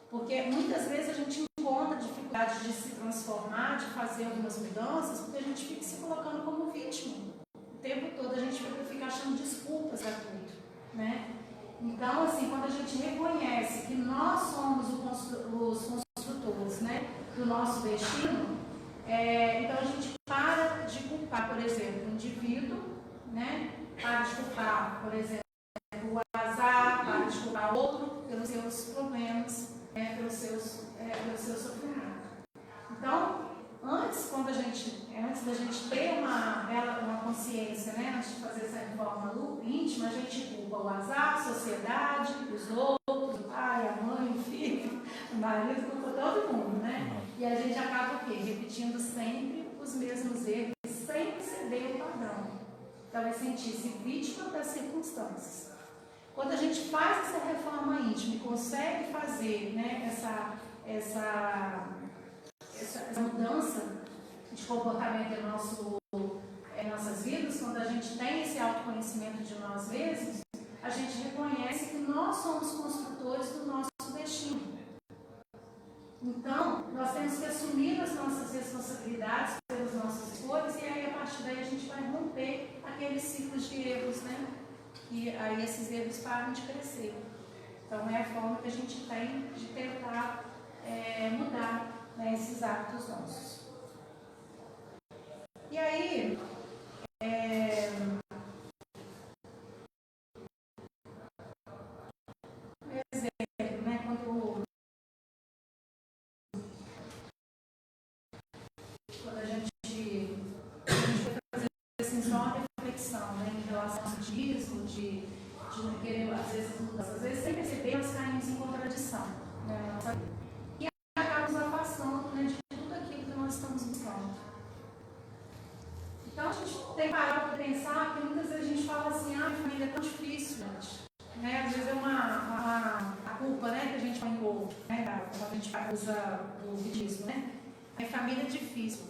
Porque muitas vezes a gente encontra dificuldade de se transformar, de fazer algumas mudanças, porque a gente fica se colocando como vítima. O tempo todo a gente fica achando desculpas a tudo. Né? Então, assim, quando a gente reconhece que nós somos os construtores, né, do nosso destino, então a gente para de culpar, por exemplo, o indivíduo, né? Para de culpar, por exemplo, o azar, para de culpar o outro pelos seus problemas, pelo seu sofrimento. Então, antes da gente ter uma consciência, né, antes de fazer essa reforma íntima, a gente culpa o azar, a sociedade, os outros, o pai, a mãe, o filho, o marido, culpa todo mundo, né? E a gente acaba o quê? Repetindo sempre os mesmos erros, sem perceber o padrão. Então, é sentir-se vítima das circunstâncias. Quando a gente faz essa reforma íntima e consegue fazer, né, essa mudança de comportamento em nossas vidas, quando a gente tem esse autoconhecimento de nós mesmos, a gente reconhece que nós somos construtores do nosso destino. Então, nós temos que assumir as nossas responsabilidades pelas nossas escolhas e aí, a partir daí, a gente vai romper aqueles ciclos de erros, né? E aí esses erros param de crescer. Então, é a forma que a gente tem de tentar mudar, né, esses hábitos nossos. E aí, por exemplo, né, quando a gente vai fazer assim, só uma reflexão, né, em relação ao budismo, de não querer, às vezes sem perceber, nós caímos em contradição. Né, e acabamos afastando, né, de tudo aquilo que nós estamos buscando. Então a gente tem que parar para pensar que muitas vezes a gente fala assim, família é tão difícil, gente. Né? Às vezes é a culpa, né, que a gente põe no outro, né, quando a gente usa o budismo, né? A família é difícil.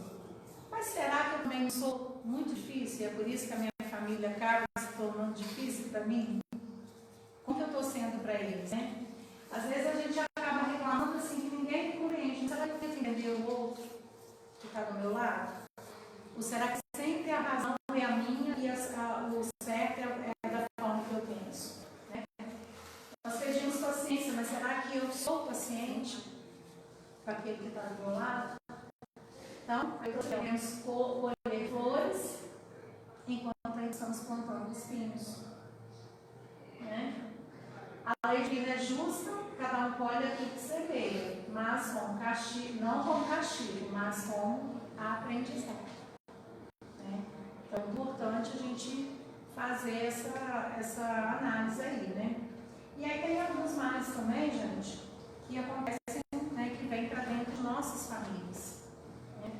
Mas será que eu também não sou muito difícil? E é por isso que a minha família acaba se tornando difícil para mim? Como que eu estou sendo para eles, né? Às vezes a gente acaba reclamando assim que ninguém me compreende. Será que eu tenho que entender o outro que está do meu lado? Ou será que sempre a razão é a minha e o certo é da forma que eu penso? Né? Nós pedimos paciência, mas será que eu sou paciente com aquele que está do meu lado? Então, aí podemos colher flores enquanto ainda estamos plantando espinhos. Né? A lei divina é justa, cada um colhe aquilo que semeia, mas com castigo, não como castigo, mas como aprendizado. Então, é importante a gente fazer essa análise aí, né? E aí tem alguns males também, gente, que acontecem, né, que vêm para dentro de nossas famílias. Né?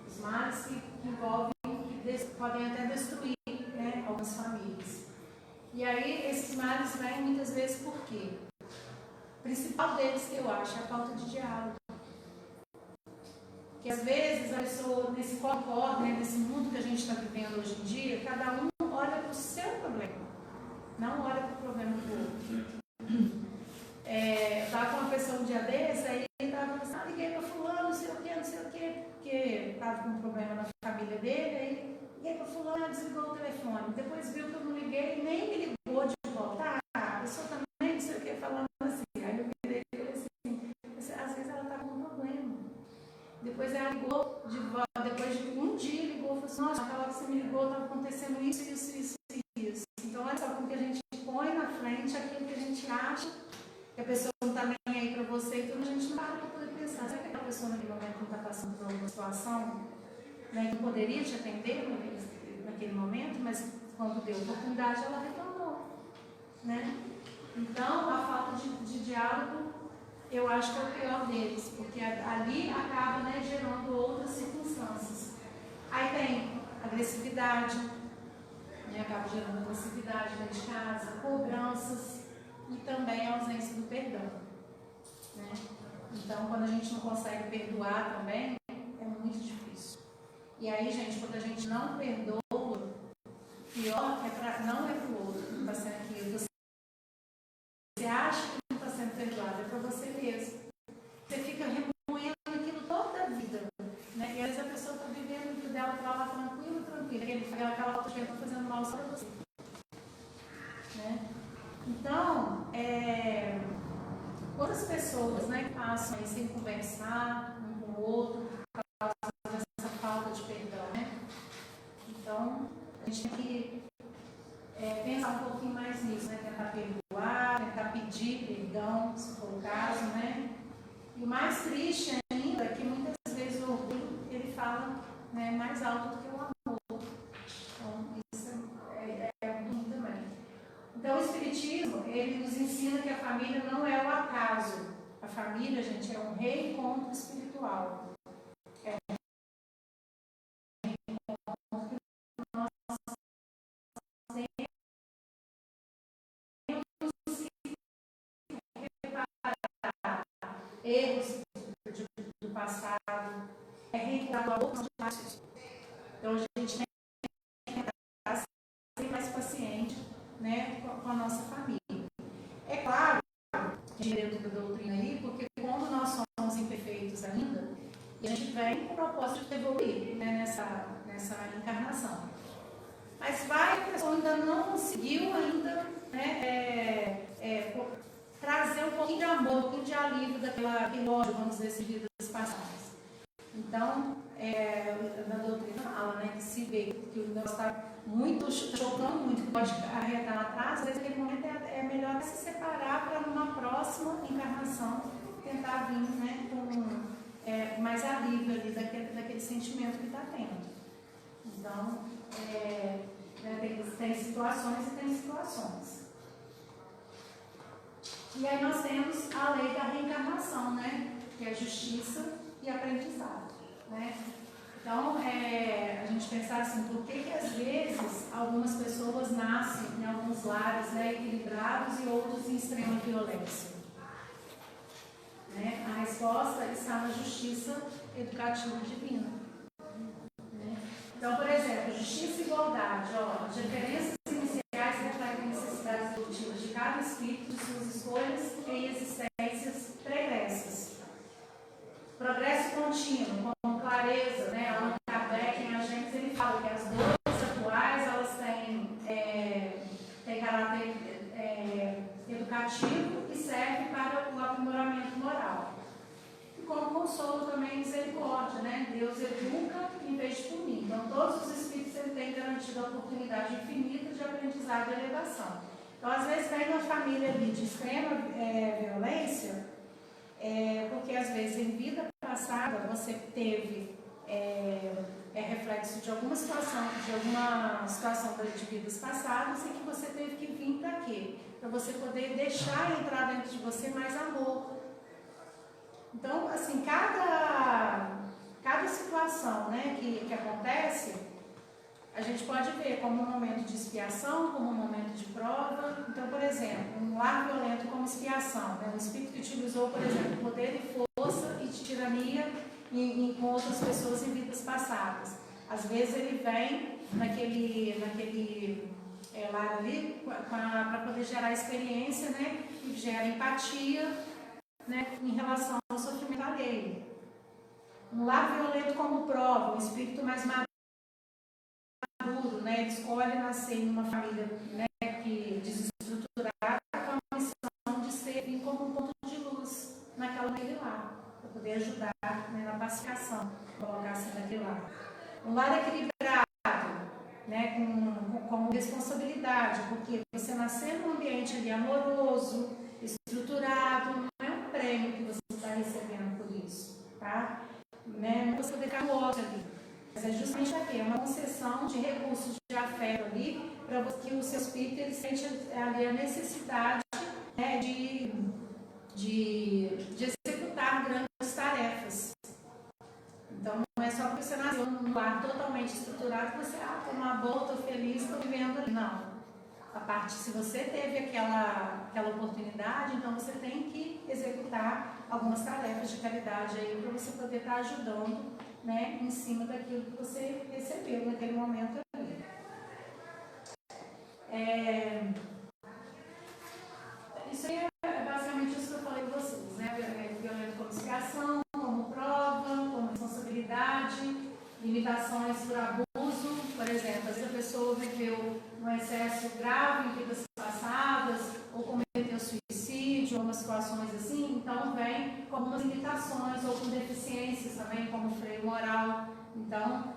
Os males que envolvem, que podem até destruir, né, algumas famílias. E aí, esses males vêm muitas vezes por quê? O principal deles, que eu acho, é a falta de diálogo. Que às vezes a pessoa, nesse corpo, né, nesse mundo que a gente está vivendo hoje em dia, cada um olha para o seu problema, não olha para o problema ligando. Depois viu que eu não liguei, nem me ligou de volta. A pessoa também, não sei o que, falando assim. Aí eu virei e falei assim, às vezes ela está com um problema. Depois ela ligou de volta, depois de um dia ligou e falou assim, nossa, aquela hora que você me ligou, estava acontecendo isso. Então olha só como que a gente põe na frente aquilo que a gente acha que a pessoa não está nem aí para você, então a gente não para para poder pensar. Será que aquela pessoa naquele momento não está passando por alguma situação, né, que poderia te atender naquele momento, mas quando deu oportunidade ela reclamou, né? Então a falta de diálogo eu acho que é o pior deles, porque ali acaba, né, gerando outras circunstâncias. Aí tem agressividade, né, acaba gerando agressividade dentro de casa, cobranças e também a ausência do perdão, né? Então, quando a gente não consegue perdoar também, é muito difícil. E aí, gente, quando a gente não perdoa, pior não é para o outro que está sendo aquilo. Você acha que não está sendo perdoado, é para você mesmo. Você fica remoendo aquilo toda a vida, né? E às vezes a pessoa está vivendo tudo dela para lá tranquila. Aquela outra que está fazendo mal só para você, né? Então, quantas pessoas, né, que passam aí sem conversar um com o outro por causa dessa falta de perdão, né? Então, a gente tem que pensar um pouquinho mais nisso, né? Tentar perdoar, tentar pedir perdão, se for o caso, né? E o mais triste ainda é que muitas vezes o orgulho, ele fala, né, mais alto do que o amor. Então, isso é ruim também. Então, o Espiritismo, ele nos ensina que a família não é o acaso. A família, gente, é um reencontro espiritual. É um reencontro que nós temos que reparar erros do passado, é reencontrar outros passos. Então, a gente tem que estar sempre mais paciente, né, com a nossa família. É claro que dentro da doutrina aí, porque como nós somos imperfeitos ainda, e a gente vem com o propósito de evoluir, né, nessa encarnação. Mas a pessoa ainda não conseguiu ainda, né, trazer um pouquinho de amor, um pouquinho de alívio daquele ódio, vamos dizer assim, vidas passadas. Então, na doutrina fala, né, que se vê que o negócio está muito chocando muito, que pode arretar atrás, às vezes naquele momento é melhor se separar para numa próxima encarnação tentar vir, né, com mais alívio ali daquele sentimento que está tendo. Então, né, tem situações e tem situações. E aí nós temos a lei da reencarnação, né, que é justiça e aprendizado, né? Então, a gente pensar assim, por que às vezes algumas pessoas nascem em alguns lares, né, equilibrados e outros em extrema violência? Né? A resposta está na justiça educativa divina. Né? Então, por exemplo, justiça e igualdade, as referências iniciais refletem necessidades evolutivas de cada espírito, de suas escolhas e existências pregressas. Progresso contínuo, com clareza, né? Allan Kardec, em Agentes, ele fala que as dores atuais, elas têm caráter educativo e servem para o aprimoramento moral. E como consolo também misericórdia, né? Deus educa em vez de punir. Então, todos os espíritos têm garantido a oportunidade infinita de aprendizado e elevação. Então, às vezes, vem uma família ali de extrema violência, porque às vezes em vida passada você teve reflexo de alguma situação de vidas passadas, e que você teve que vir para quê? Para você poder deixar entrar dentro de você mais amor. Então, assim, cada situação, né, que acontece, a gente pode ver como um momento de expiação, como um momento de prova. Então, por exemplo, um lar violento como expiação, né? Um espírito que utilizou, por exemplo, poder e força e tirania com outras pessoas em vidas passadas. Às vezes ele vem naquele lar ali para poder gerar experiência, né? E gera empatia, né? Em relação ao sofrimento alheio. Um lar violento como prova, um espírito mais maduro, né, né, ele escolhe nascer em uma família, né, que desestruturada, com a missão de servir como um ponto de luz naquela dele lá, para poder ajudar, né, na pacificação, colocar assim naquele lá. Um lar equilibrado, né, com responsabilidade, porque você nascer num ambiente ali amoroso, estruturado, não é um prêmio que você está recebendo por isso, tá? Né? Não é você ficar no outro ali, mas é justamente aqui, é uma concessão de recursos de afeto ali, para que o seu espírito ele sente ali a necessidade, né, de executar grandes tarefas. Então, não é só porque você nasceu num lar totalmente estruturado que você, estou numa boa, estou feliz, estou vivendo ali. Não. A parte, se você teve aquela oportunidade, então você tem que executar algumas tarefas de caridade aí para você poder estar ajudando, né, em cima daquilo que você recebeu naquele momento ali. Isso aí é basicamente isso que eu falei para vocês, né? Violento como expiação, como prova, como responsabilidade, limitações por abuso, por exemplo, se a pessoa viveu um excesso grave em vidas passadas, ou cometeu suicídio, ou umas situações assim, então vem com algumas limitações, ou com deficiências também, como freio moral. Então,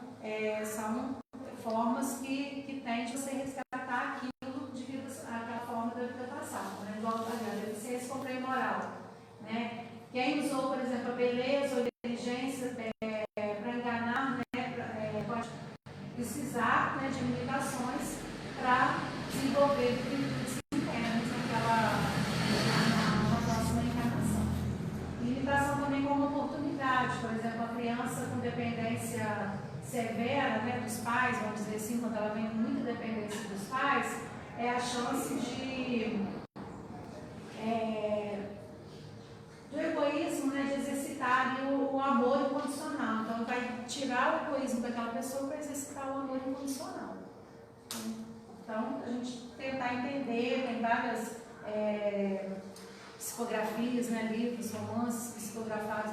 são formas que tem de você resgatar aquilo de vidas, aquela forma da vida passada, né? Igual a deficiência com freio moral, né? Quem usou, por exemplo, a beleza ou a inteligência para enganar, né, pode precisar, né, de limitações para desenvolver virtudes internas na próxima encarnação. Limitação também como oportunidade, por exemplo, a criança com dependência severa, né, dos pais, vamos dizer assim, quando ela vem com muita dependência dos pais, é a chance do egoísmo, né, de exercitar o amor incondicional. Então, vai tirar o egoísmo daquela pessoa para exercitar o amor incondicional. Então, a gente tentar entender, tem várias psicografias, né, livros, romances psicografados,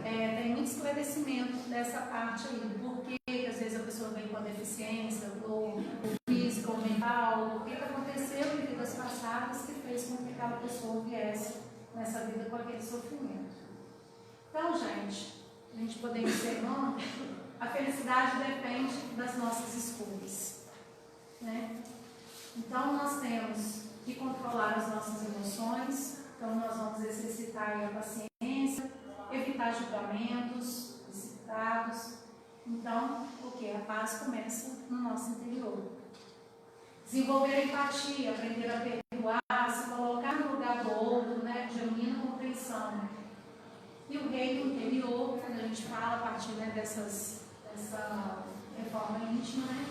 tem muito esclarecimento dessa parte aí. Por que às vezes a pessoa vem com a deficiência, ou física, ou mental, o que aconteceu em vidas passadas que fez com que aquela pessoa viesse nessa vida com aquele sofrimento. Então, gente, a gente poder encerrar, a felicidade depende das nossas escolhas, né? Então, nós temos que controlar as nossas emoções, então nós vamos exercitar a paciência, evitar julgamentos precipitados. Então, o que? A paz começa no nosso interior. Desenvolver a empatia, aprender a perdoar, se colocar no lugar do outro, né, com genuína compreensão. E o reino interior, quando a gente fala a partir, né, dessa reforma íntima, né,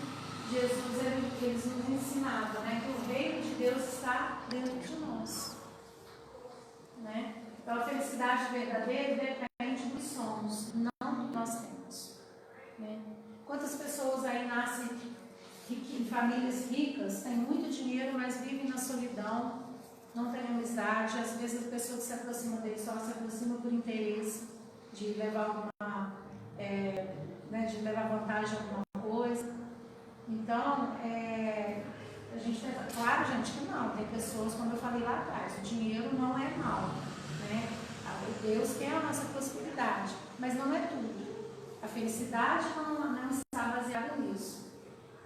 Jesus eles nos ensinava, né, que o reino de Deus está dentro de nós, né? Então a felicidade verdadeira depende do que somos, não do que nós temos, né? Quantas pessoas aí nascem em famílias ricas, têm muito dinheiro, mas vivem na solidão, não têm amizade, às vezes a pessoa que se aproxima deles só se aproxima por interesse de levar de levar vantagem a alguma coisa. Então, a gente tenta, claro, gente, que não, tem pessoas, como eu falei lá atrás, o dinheiro não é mal, né? Deus quer a nossa prosperidade, mas não é tudo. A felicidade não está baseada nisso.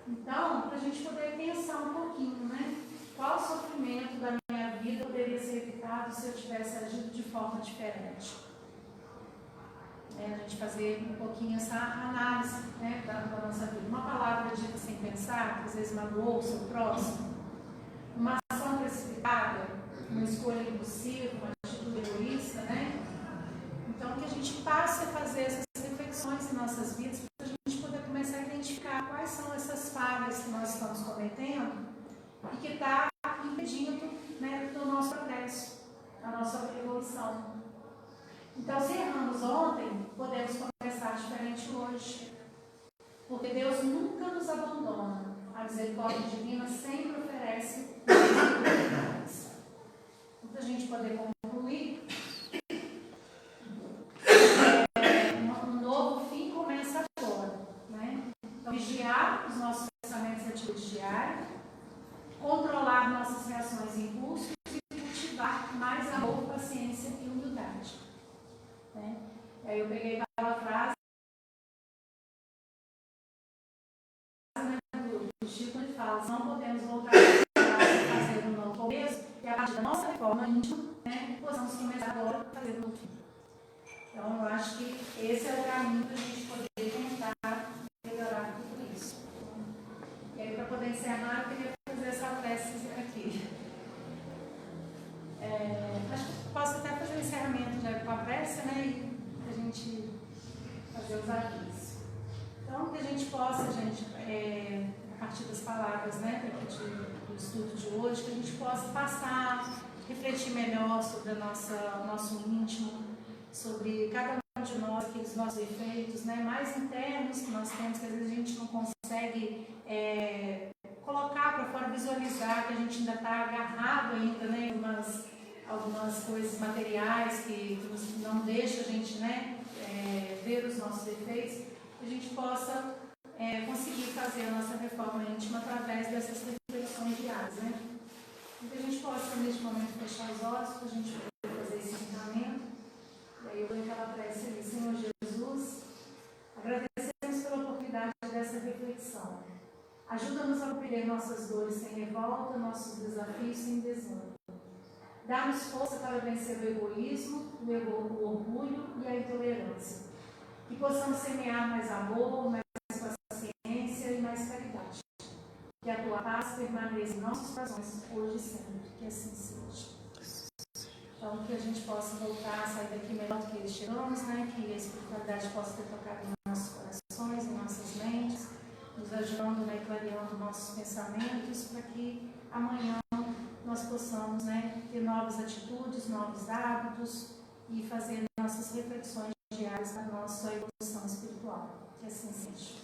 Então, para a gente poder pensar um pouquinho, né? Qual sofrimento da minha vida poderia ser evitado se eu tivesse agido de forma diferente? A gente fazer um pouquinho essa análise, né, da nossa vida. Uma palavra dita sem pensar, que às vezes magoou o seu próximo, uma ação precipitada, uma escolha impulsiva, uma atitude egoísta, né? Então, que a gente passe a fazer essas reflexões em nossas vidas, para a gente poder começar a identificar quais são essas falhas que nós estamos cometendo e que está impedindo, né, do nosso progresso, da nossa evolução. Então, se erramos ontem, podemos começar diferente hoje. Porque Deus nunca nos abandona. A misericórdia divina sempre oferece oportunidades. Então, para a gente poder concluir, um novo fim começa agora, né? Então, vigiar os nossos controlar nossas reações e impulsos e cultivar mais amor, paciência e humildade. Né? E aí eu peguei aquela frase, né, do Chico, ele fala: não podemos voltar a fazer um novo começo, e a partir da nossa reforma íntima, né, possamos começar agora a fazer um novo fim. Então, eu acho que esse é o caminho para a gente poder tentar melhorar tudo isso. E aí, para poder encerrar, eu queria fazer essa prece aqui. Acho que posso até fazer o encerramento já com a prece, né? E a gente fazer os avisos. Então, que a gente possa, gente, a partir das palavras, né, do estudo de hoje, que a gente possa passar, refletir melhor sobre nosso íntimo, sobre cada um de nós, aqueles nossos defeitos, né, mais internos que nós temos, que às vezes a gente não consegue colocar para fora, visualizar, que a gente ainda está agarrado ainda, né, em algumas coisas materiais que não deixam a gente, né, ver os nossos defeitos, que a gente possa conseguir fazer a nossa reforma íntima através dessas reflexões diárias, né? E que a gente possa, neste momento, fechar os olhos para a gente poder fazer esse ensinamento. E aí eu dou aquela prece ali: Senhor Jesus, agradecemos pela oportunidade dessa reflexão. Ajuda-nos a compreender nossas dores sem revolta, nossos desafios sem desânimo. Dá-nos força para vencer o egoísmo, o orgulho e a intolerância. Que possamos semear mais amor, mais paciência e mais caridade. Que a tua paz permaneça em nossos corações, hoje e sempre. Que assim seja. Então, que a gente possa voltar a sair daqui melhor do que chegamos, né? Que a espiritualidade possa ter tocado em nossos corações, em nossas mentes, nos ajudando, né, clareando nossos pensamentos, para que amanhã nós possamos, né, ter novas atitudes, novos hábitos e fazer nossas reflexões diárias para a nossa evolução espiritual. Que assim seja.